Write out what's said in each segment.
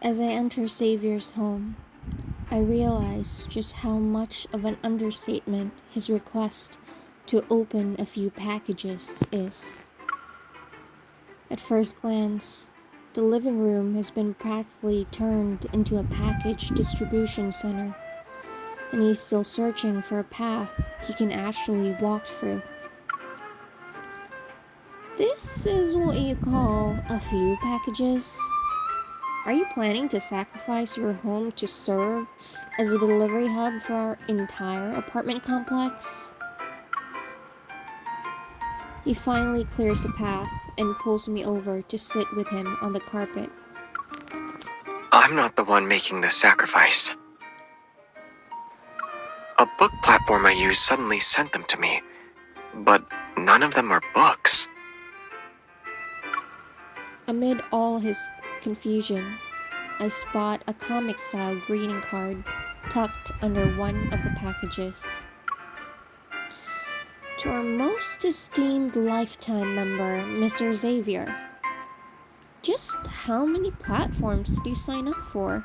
As I enter Xavier's home, I realize just how much of an understatement his request to open a few packages is. At first glance, the living room has been practically turned into a package distribution center, and he's still searching for a path he can actually walk through. This is what you call a few packages? Are you planning to sacrifice your home to serve as a delivery hub for our entire apartment complex? He finally clears a path and pulls me over to sit with him on the carpet. I'm not the one making this sacrifice. A book platform I use suddenly sent them to me, but none of them are books. Amid all his confusion, I spot a comic-style greeting card tucked under one of the packages. To our most esteemed lifetime member, Mr. Xavier. Just how many platforms did you sign up for?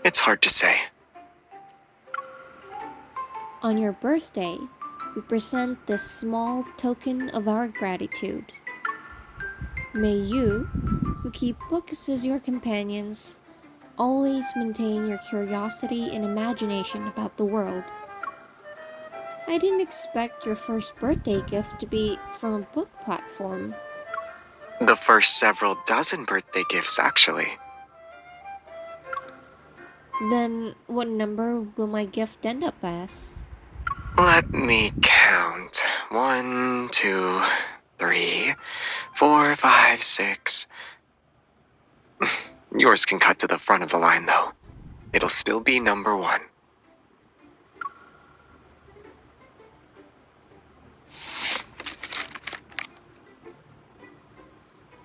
It's hard to say. On your birthday, we present this small token of our gratitude. May you, who keep books as your companions, always maintain your curiosity and imagination about the world. I didn't expect your first birthday gift to be from a book platform. The first several dozen birthday gifts, actually. Then what number will my gift end up as? Let me count. 1, 2, 3, 4, 5, 6. Yours can cut to the front of the line, though. It'll still be number 1.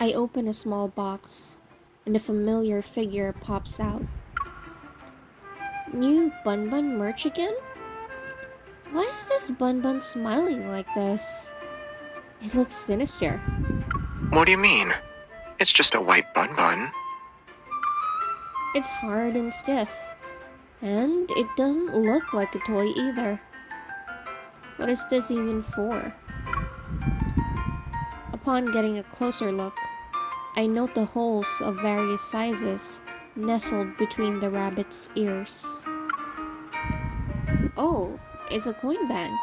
I open a small box, and a familiar figure pops out. New Bun Bun merch again? Why is this Bun Bun smiling like this? It looks sinister. What do you mean? It's just a white bun bun. It's hard and stiff, and it doesn't look like a toy either. What is this even for? Upon getting a closer look, I note the holes of various sizes nestled between the rabbit's ears. Oh, it's a coin bank.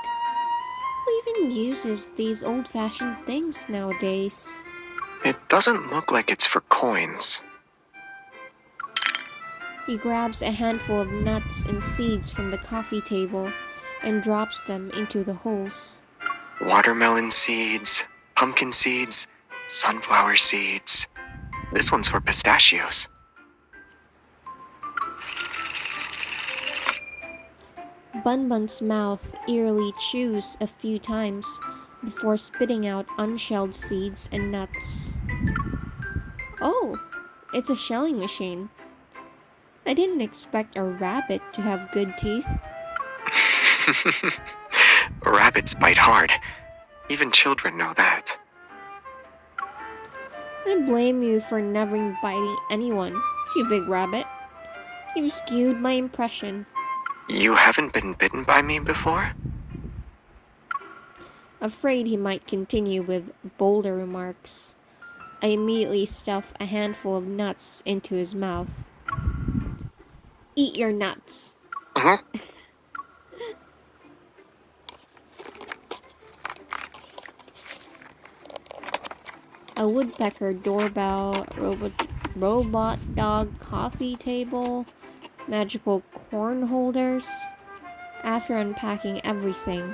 Who even uses these old-fashioned things nowadays? It doesn't look like it's for coins. He grabs a handful of nuts and seeds from the coffee table and drops them into the holes. Watermelon seeds, pumpkin seeds, sunflower seeds. This one's for pistachios. Bun Bun's mouth eerily chews a few times before spitting out unshelled seeds and nuts. Oh, it's a shelling machine. I didn't expect a rabbit to have good teeth. Rabbits bite hard. Even children know that. I blame you for never biting anyone, you big rabbit. You've skewed my impression. You haven't been bitten by me before? Afraid he might continue with bolder remarks, I immediately stuff a handful of nuts into his mouth. Eat your nuts. Uh-huh. A woodpecker doorbell, robot dog coffee table, magical corn holders. After unpacking everything,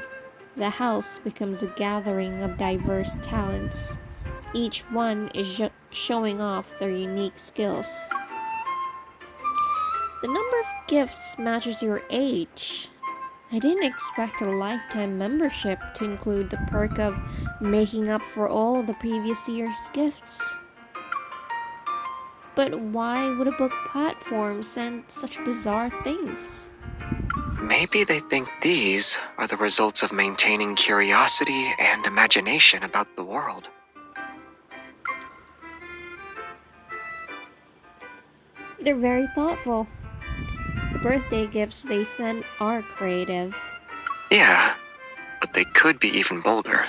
the house becomes a gathering of diverse talents. Each one is showing off their unique skills. The number of gifts matches your age. I didn't expect a lifetime membership to include the perk of making up for all the previous year's gifts. But why would a book platform send such bizarre things? Maybe they think these are the results of maintaining curiosity and imagination about the world. They're very thoughtful. The birthday gifts they send are creative. Yeah, but they could be even bolder.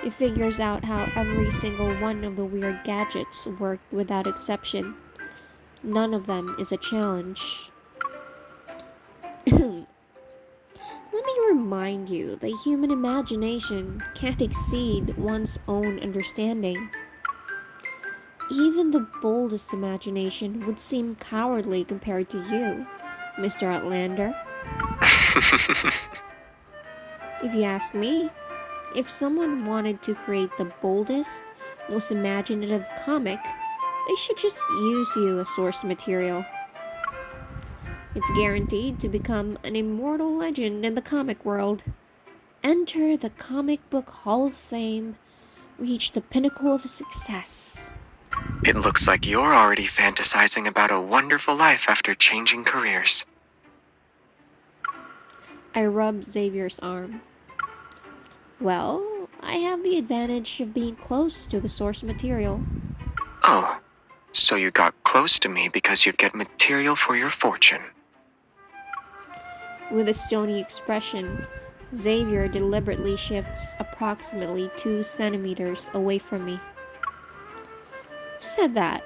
It figures out how every single one of the weird gadgets worked without exception. None of them is a challenge. Let me remind you that human imagination can't exceed one's own understanding. Even the boldest imagination would seem cowardly compared to you, Mr. Outlander. If you ask me, if someone wanted to create the boldest, most imaginative comic, they should just use you as source material. It's guaranteed to become an immortal legend in the comic world. Enter the Comic Book Hall of Fame, reach the pinnacle of success. It looks like you're already fantasizing about a wonderful life after changing careers. I rubbed Xavier's arm. Well, I have the advantage of being close to the source material. Oh, so you got close to me because you'd get material for your fortune. With a stony expression, Xavier deliberately shifts approximately 2 centimeters away from me. Who said that?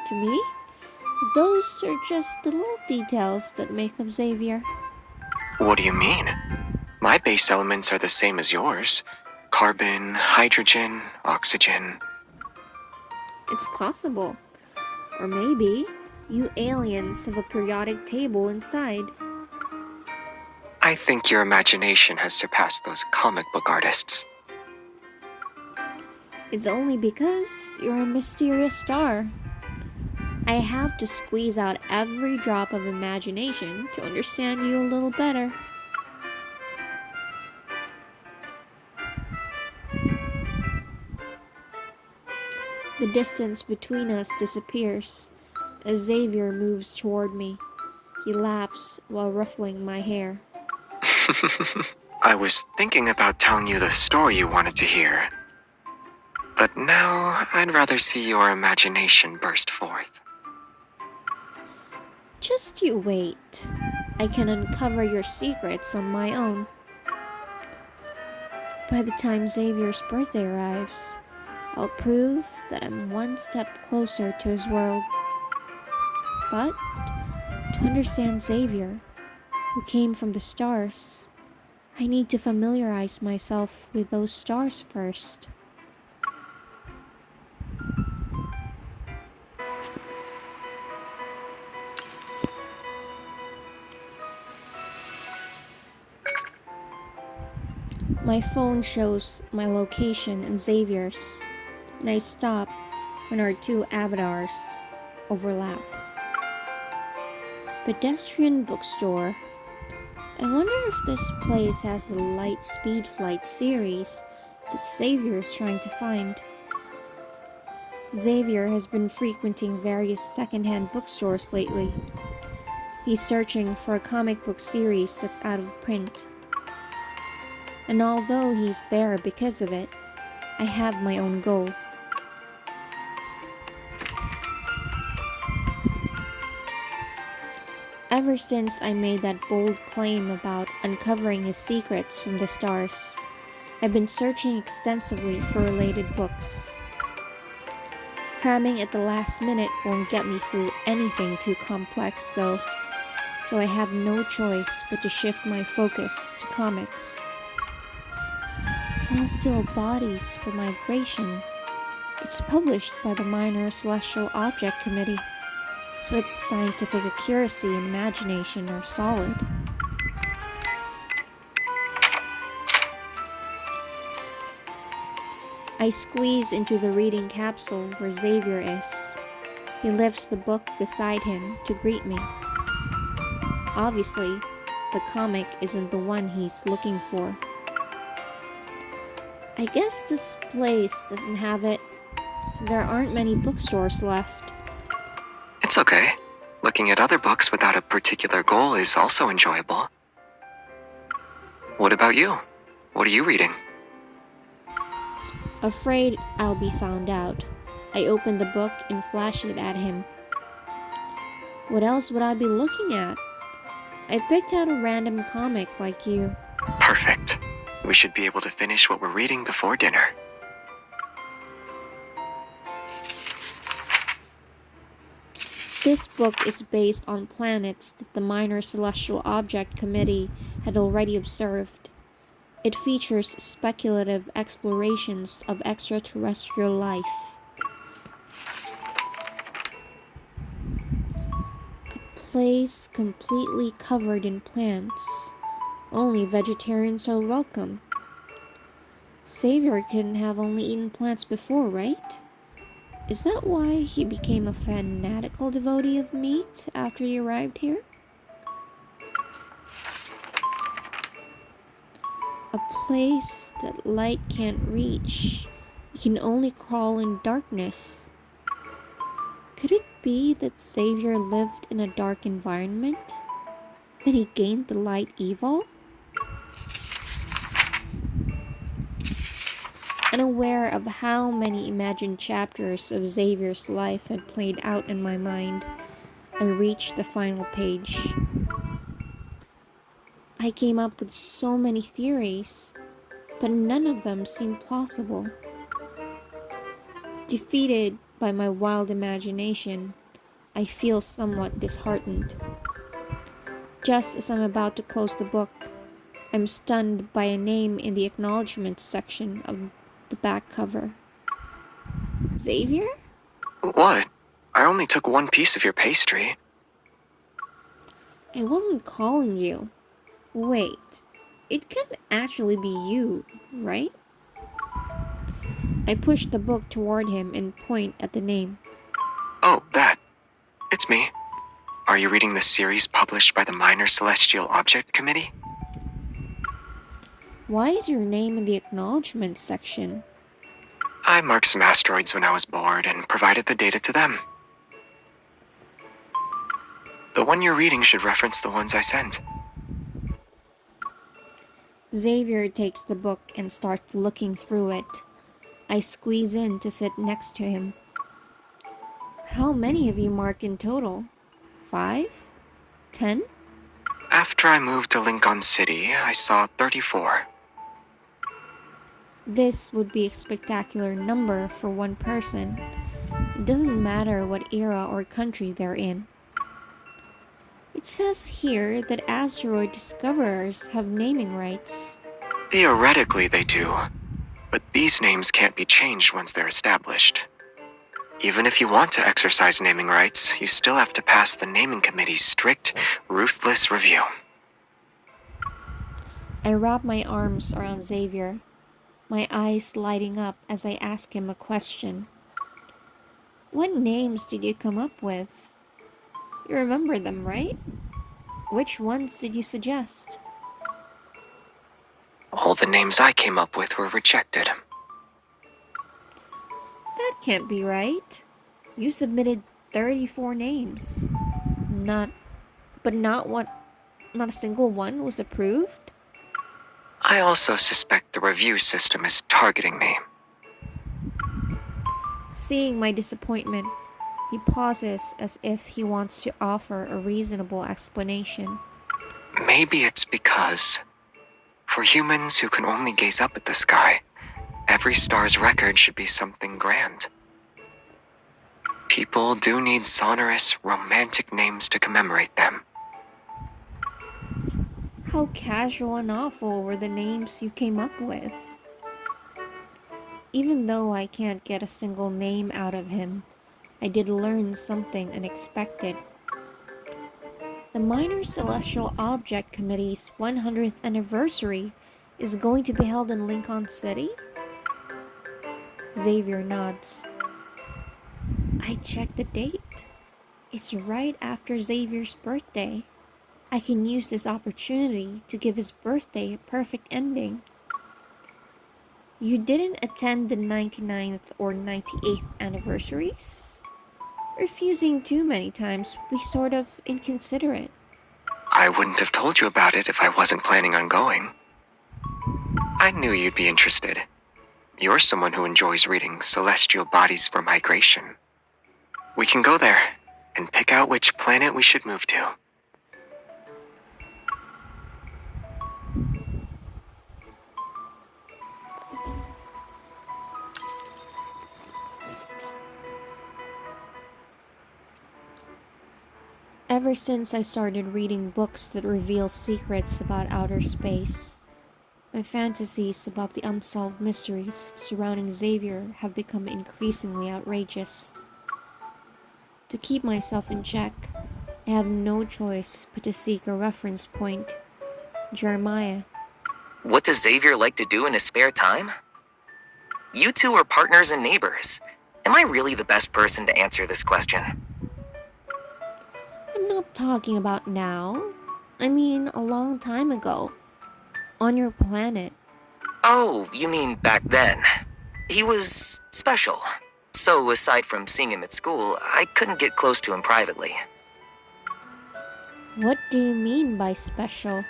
To me? Those are just the little details that make up Xavier. What do you mean? My base elements are the same as yours. Carbon, hydrogen, oxygen. It's possible. Or maybe you aliens have a periodic table inside. I think your imagination has surpassed those comic book artists. It's only because you're a mysterious star. I have to squeeze out every drop of imagination to understand you a little better. The distance between us disappears as Xavier moves toward me. He laughs while ruffling my hair. I was thinking about telling you the story you wanted to hear. But now I'd rather see your imagination burst forth. Just you wait. I can uncover your secrets on my own. By the time Xavier's birthday arrives, I'll prove that I'm one step closer to his world. But to understand Xavier, who came from the stars, I need to familiarize myself with those stars first. My phone shows my location and Xavier's, and I stop when our two avatars overlap. Pedestrian bookstore. I wonder if this place has the Light Speed Flight series that Xavier is trying to find. Xavier has been frequenting various secondhand bookstores lately. He's searching for a comic book series that's out of print. And although he's there because of it, I have my own goal. Ever since I made that bold claim about uncovering his secrets from the stars, I've been searching extensively for related books. Cramming at the last minute won't get me through anything too complex though, so I have no choice but to shift my focus to comics. Celestial Bodies for Migration. It's published by the Minor Celestial Object Committee, so its scientific accuracy and imagination are solid. I squeeze into the reading capsule where Xavier is. He lifts the book beside him to greet me. Obviously, the comic isn't the one he's looking for. I guess this place doesn't have it. There aren't many bookstores left. It's okay. Looking at other books without a particular goal is also enjoyable. What about you? What are you reading? Afraid I'll be found out. I opened the book and flashed it at him. What else would I be looking at? I picked out a random comic like you. Perfect. We should be able to finish what we're reading before dinner. This book is based on planets that the Minor Celestial Object Committee had already observed. It features speculative explorations of extraterrestrial life. A place completely covered in plants. Only vegetarians are welcome. Xavier couldn't have only eaten plants before, right? Is that why he became a fanatical devotee of meat after he arrived here? A place that light can't reach. You can only crawl in darkness. Could it be that Xavier lived in a dark environment? Then he gained the light evil? Unaware of how many imagined chapters of Xavier's life had played out in my mind, I reached the final page. I came up with so many theories, but none of them seemed plausible. Defeated by my wild imagination, I feel somewhat disheartened. Just as I'm about to close the book, I'm stunned by a name in the acknowledgments section of the back cover. Xavier? What? I only took one piece of your pastry. I wasn't calling you. Wait, it could actually be you, right? I push the book toward him and point at the name. Oh, that. It's me. Are you reading the series published by the Minor Celestial Object Committee? Why is your name in the acknowledgments section? I marked some asteroids when I was bored and provided the data to them. The one you're reading should reference the ones I sent. Xavier takes the book and starts looking through it. I squeeze in to sit next to him. How many have you marked in total? 5? 10? After I moved to Lincoln City, I saw 34. This would be a spectacular number for one person. It doesn't matter what era or country they're in. It says here that asteroid discoverers have naming rights. Theoretically, they do, but these names can't be changed once they're established. Even if you want to exercise naming rights, you still have to pass the naming committee's strict, ruthless review. I wrap my arms around Xavier, my eyes lighting up as I ask him a question. What names did you come up with? You remember them, right? Which ones did you suggest? All the names I came up with were rejected. That can't be right. You submitted 34 names. Not a single one was approved? I also suspect the review system is targeting me. Seeing my disappointment, he pauses as if he wants to offer a reasonable explanation. Maybe it's because, for humans who can only gaze up at the sky, every star's record should be something grand. People do need sonorous, romantic names to commemorate them. How casual and awful were the names you came up with? Even though I can't get a single name out of him, I did learn something unexpected. The Minor Celestial Object Committee's 100th anniversary is going to be held in Lincoln City? Xavier nods. I checked the date. It's right after Xavier's birthday. I can use this opportunity to give his birthday a perfect ending. You didn't attend the 99th or 98th anniversaries? Refusing too many times would be sort of inconsiderate. I wouldn't have told you about it if I wasn't planning on going. I knew you'd be interested. You're someone who enjoys reading celestial bodies for migration. We can go there and pick out which planet we should move to. Ever since I started reading books that reveal secrets about outer space, my fantasies about the unsolved mysteries surrounding Xavier have become increasingly outrageous. To keep myself in check, I have no choice but to seek a reference point. Jeremiah. What does Xavier like to do in his spare time? You two are partners and neighbors. Am I really the best person to answer this question? I'm not talking about now. I mean, a long time ago. On your planet. Oh, you mean back then. He was special. So, aside from seeing him at school, I couldn't get close to him privately. What do you mean by special?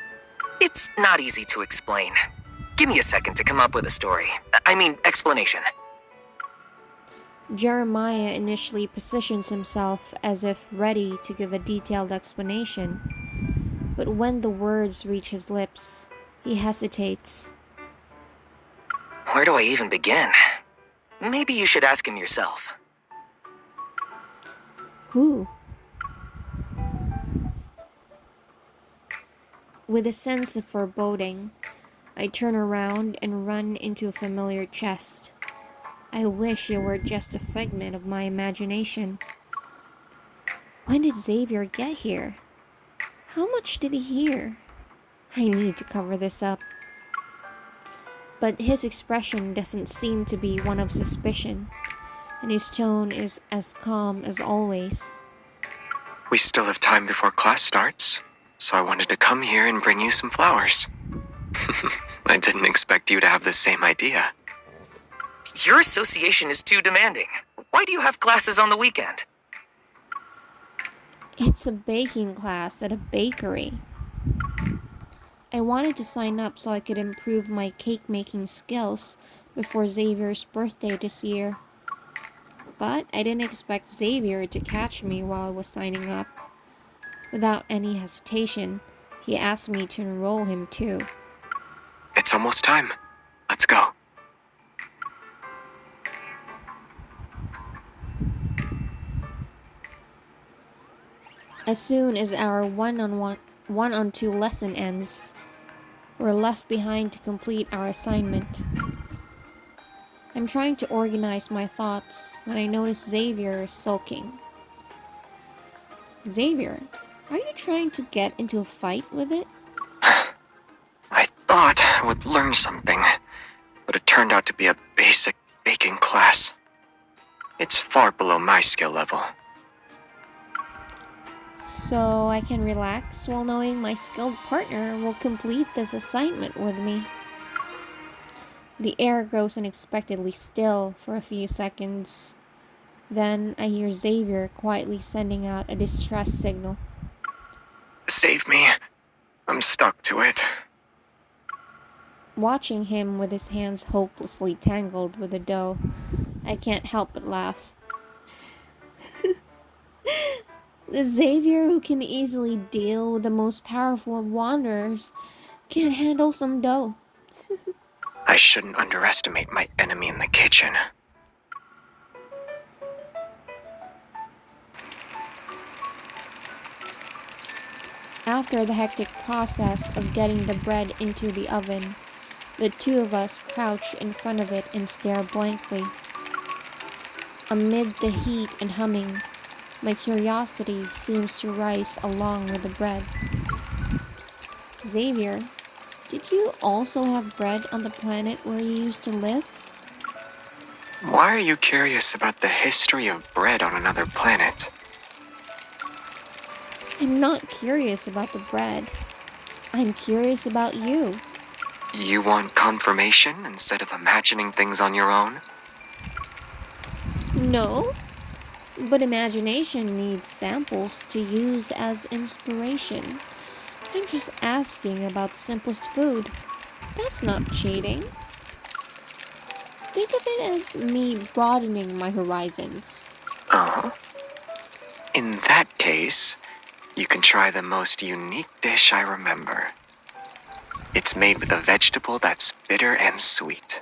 It's not easy to explain. Give me a second to come up with a story. Explanation. Jeremiah initially positions himself as if ready to give a detailed explanation, but when the words reach his lips, he hesitates. Where do I even begin? Maybe you should ask him yourself. Who? With a sense of foreboding, I turn around and run into a familiar chest. I wish it were just a figment of my imagination. When did Xavier get here? How much did he hear? I need to cover this up. But his expression doesn't seem to be one of suspicion, and his tone is as calm as always. We still have time before class starts, so I wanted to come here and bring you some flowers. I didn't expect you to have the same idea. Your association is too demanding. Why do you have classes on the weekend? It's a baking class at a bakery. I wanted to sign up so I could improve my cake making skills before Xavier's birthday this year. But I didn't expect Xavier to catch me while I was signing up. Without any hesitation, he asked me to enroll him too. It's almost time. Let's go. As soon as our one-on-two lesson ends, we're left behind to complete our assignment. I'm trying to organize my thoughts when I notice Xavier is sulking. Xavier, are you trying to get into a fight with it? I thought I would learn something, but it turned out to be a basic baking class. It's far below my skill level. So I can relax while knowing my skilled partner will complete this assignment with me. The air grows unexpectedly still for a few seconds. Then I hear Xavier quietly sending out a distress signal. Save me. I'm stuck to it. Watching him with his hands hopelessly tangled with the dough, I can't help but laugh. The Xavier who can easily deal with the most powerful of wanderers can't handle some dough. I shouldn't underestimate my enemy in the kitchen. After the hectic process of getting the bread into the oven, the two of us crouch in front of it and stare blankly. Amid the heat and humming, my curiosity seems to rise along with the bread. Xavier, did you also have bread on the planet where you used to live? Why are you curious about the history of bread on another planet? I'm not curious about the bread. I'm curious about you. You want confirmation instead of imagining things on your own? No, but imagination needs samples to use as inspiration. I'm just asking about the simplest food. That's not cheating. Think of it as me broadening my horizons. Oh? In that case, you can try the most unique dish I remember. It's made with a vegetable that's bitter and sweet.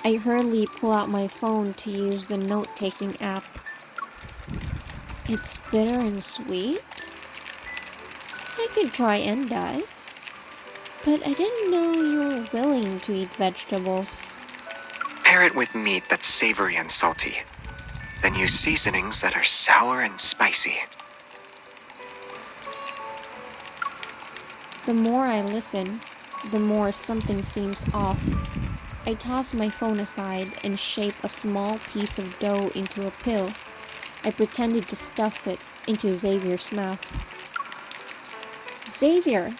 I hurriedly pull out my phone to use the note-taking app. It's bitter and sweet? I could try endive. But I didn't know you were willing to eat vegetables. Pair it with meat that's savory and salty. Then use seasonings that are sour and spicy. The more I listen, the more something seems off. I toss my phone aside and shape a small piece of dough into a pill. I pretended to stuff it into Xavier's mouth. Xavier,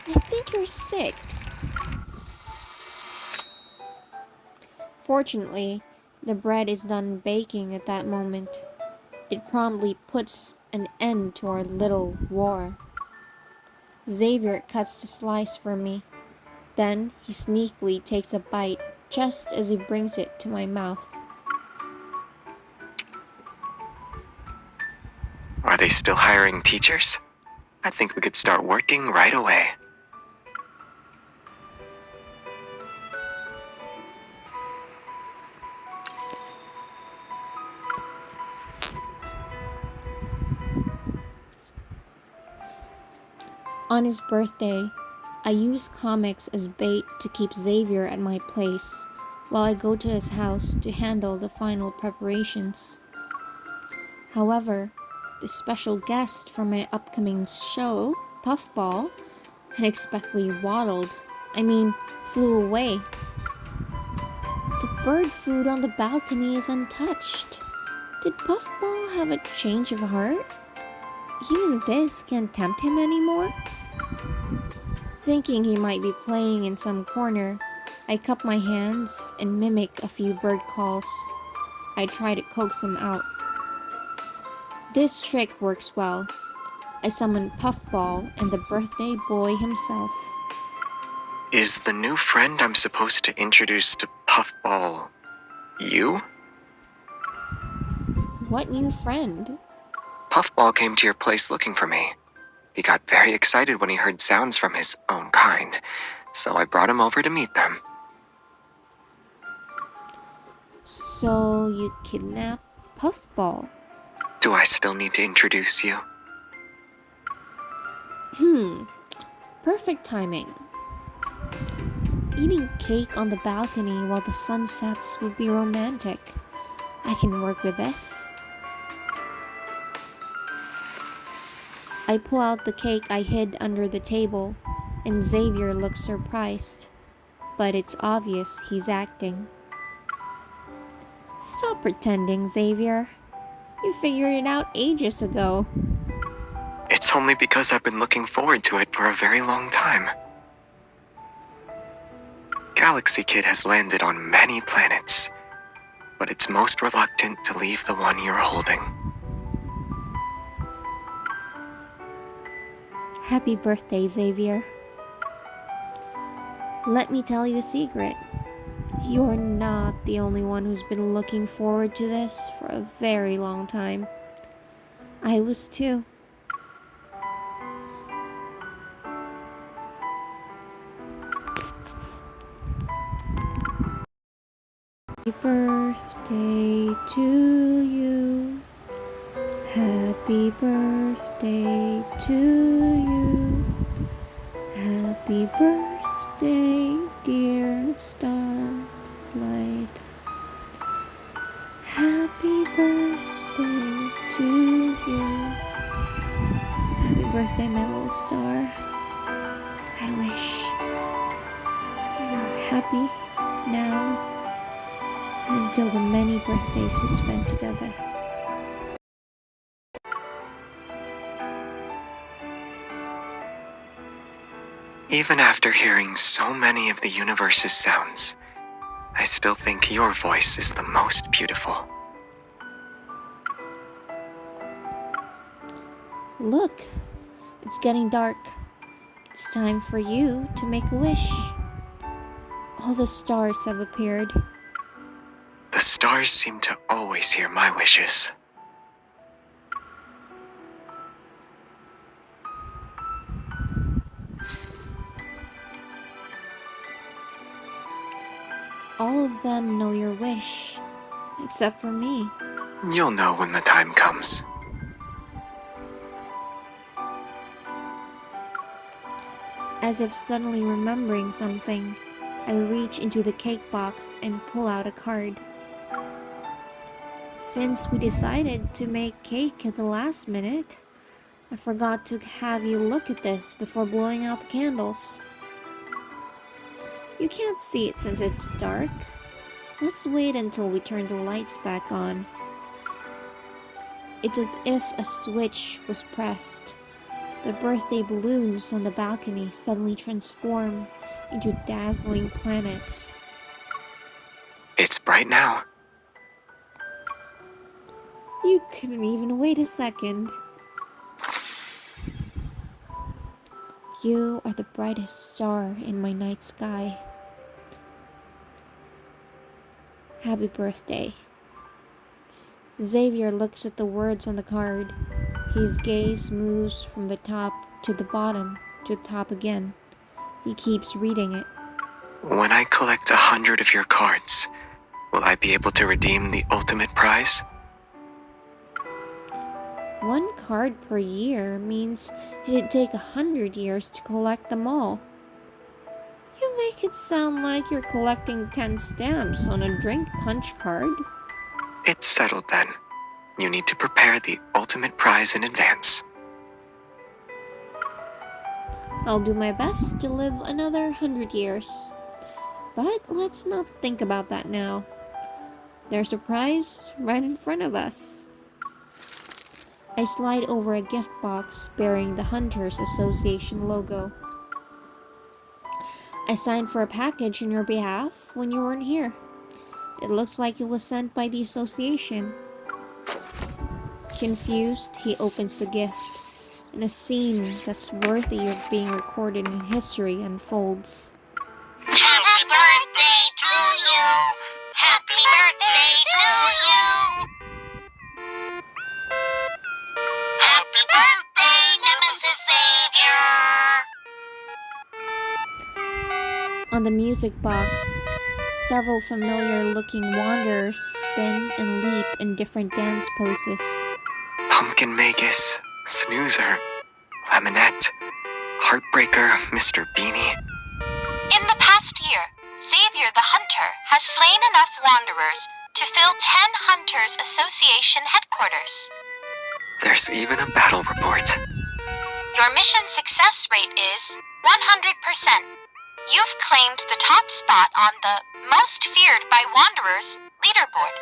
I think you're sick. Fortunately, the bread is done baking at that moment. It promptly puts an end to our little war. Xavier cuts the slice for me. Then he sneakily takes a bite just as he brings it to my mouth. Are they still hiring teachers? I think we could start working right away. On his birthday, I use comics as bait to keep Xavier at my place while I go to his house to handle the final preparations. However, the special guest for my upcoming show, Puffball, unexpectedly flew away. The bird food on the balcony is untouched. Did Puffball have a change of heart? Even this can't tempt him anymore? Thinking he might be playing in some corner, I cup my hands and mimic a few bird calls. I try to coax him out. This trick works well. I summon Puffball and the birthday boy himself. Is the new friend I'm supposed to introduce to Puffball you? What new friend? Puffball came to your place looking for me. He got very excited when he heard sounds from his own kind, so I brought him over to meet them. So you kidnapped Puffball? Do I still need to introduce you? Perfect timing. Eating cake on the balcony while the sun sets would be romantic. I can work with this. I pull out the cake I hid under the table, and Xavier looks surprised. But it's obvious he's acting. Stop pretending, Xavier. You figured it out ages ago. It's only because I've been looking forward to it for a very long time. Galaxy Kid has landed on many planets, but it's most reluctant to leave the one you're holding. Happy birthday, Xavier. Let me tell you a secret. You're not the only one who's been looking forward to this for a very long time. I was too. Happy birthday to you. Happy birthday to you. Happy birthday, dear Starlight. Happy birthday to you. Happy birthday, my little star. I wish you were happy now and until the many birthdays we spent together. Even after hearing so many of the universe's sounds, I still think your voice is the most beautiful. Look, it's getting dark. It's time for you to make a wish. All the stars have appeared. The stars seem to always hear my wishes. All of them know your wish, except for me. You'll know when the time comes. As if suddenly remembering something, I reach into the cake box and pull out a card. Since we decided to make cake at the last minute, I forgot to have you look at this before blowing out the candles. You can't see it since it's dark. Let's wait until we turn the lights back on. It's as if a switch was pressed. The birthday balloons on the balcony suddenly transform into dazzling planets. It's bright now. You couldn't even wait a second. You are the brightest star in my night sky. Happy birthday. Xavier looks at the words on the card. His gaze moves from the top to the bottom to the top again. He keeps reading it. When I collect 100 of your cards, will I be able to redeem the ultimate prize? 1 card per year means it'd take 100 years to collect them all. You make it sound like you're collecting 10 stamps on a drink punch card. It's settled then. You need to prepare the ultimate prize in advance. I'll do my best to live another 100 years. But let's not think about that now. There's a prize right in front of us. I slide over a gift box bearing the Hunters Association logo. I signed for a package on your behalf when you weren't here. It looks like it was sent by the association. Confused, he opens the gift, and a scene that's worthy of being recorded in history unfolds. Happy birthday to you! Happy birthday to you! Happy birthday, Nemesis Xavier! On the music box, several familiar-looking wanderers spin and leap in different dance poses. Pumpkin Magus, Snoozer, Lemonette, Heartbreaker, Mr. Beanie. In the past year, Xavier the Hunter has slain enough wanderers to fill 10 Hunters Association headquarters. There's even a battle report. Your mission success rate is 100%. You've claimed the top spot on the Most Feared by Wanderers leaderboard.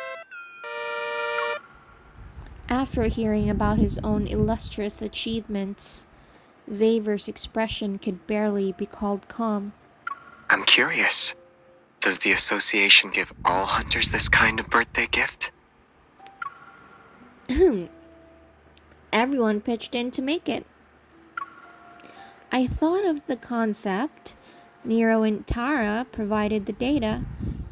After hearing about his own illustrious achievements, Xavier's expression could barely be called calm. I'm curious. Does the association give all hunters this kind of birthday gift? Everyone pitched in to make it. I thought of the concept, Nero and Tara provided the data,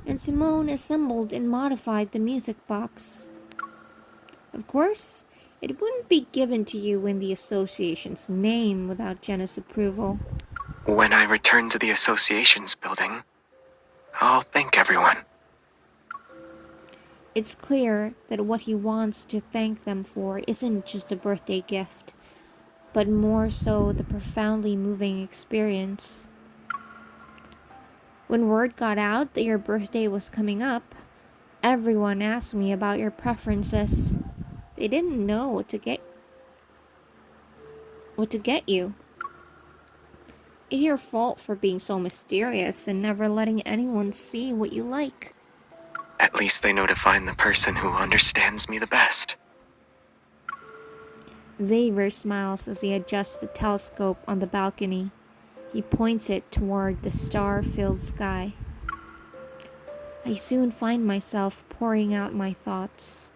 and Simone assembled and modified the music box. Of course, it wouldn't be given to you in the association's name without Jenna's approval. When I return to the association's building, I'll thank everyone. It's clear that what he wants to thank them for isn't just a birthday gift, but more so the profoundly moving experience. When word got out that your birthday was coming up, everyone asked me about your preferences. They didn't know what to get you. It's your fault for being so mysterious and never letting anyone see what you like. At least they know to find the person who understands me the best. Xavier smiles as he adjusts the telescope on the balcony. He points it toward the star-filled sky. I soon find myself pouring out my thoughts.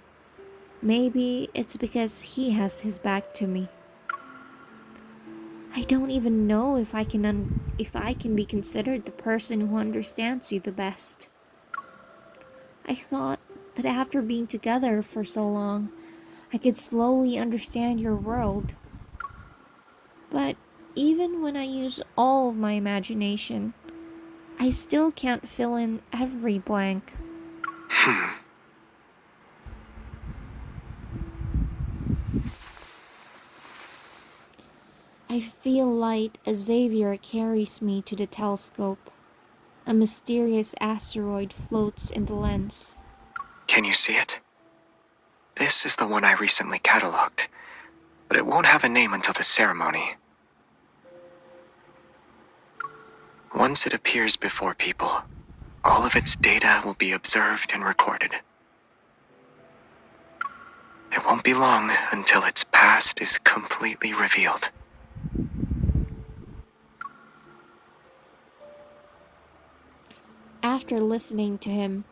Maybe it's because he has his back to me. I don't even know if I can be considered the person who understands you the best. I thought that after being together for so long, I could slowly understand your world. But even when I use all of my imagination, I still can't fill in every blank. I feel light as Xavier carries me to the telescope. A mysterious asteroid floats in the lens. Can you see it? This is the one I recently cataloged, but it won't have a name until the ceremony. Once it appears before people, all of its data will be observed and recorded. It won't be long until its past is completely revealed. After listening to him,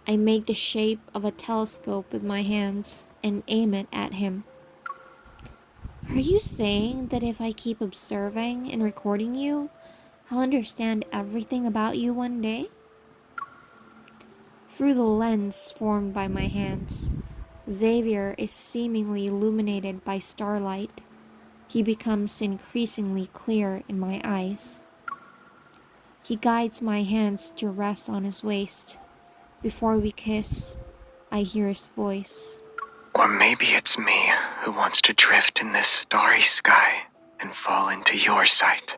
I make the shape of a telescope with my hands and aim it at him. Are you saying that if I keep observing and recording you, I'll understand everything about you one day? Through the lens formed by my hands, Xavier is seemingly illuminated by starlight. He becomes increasingly clear in my eyes. He guides my hands to rest on his waist. Before we kiss, I hear his voice. Or maybe it's me who wants to drift in this starry sky and fall into your sight.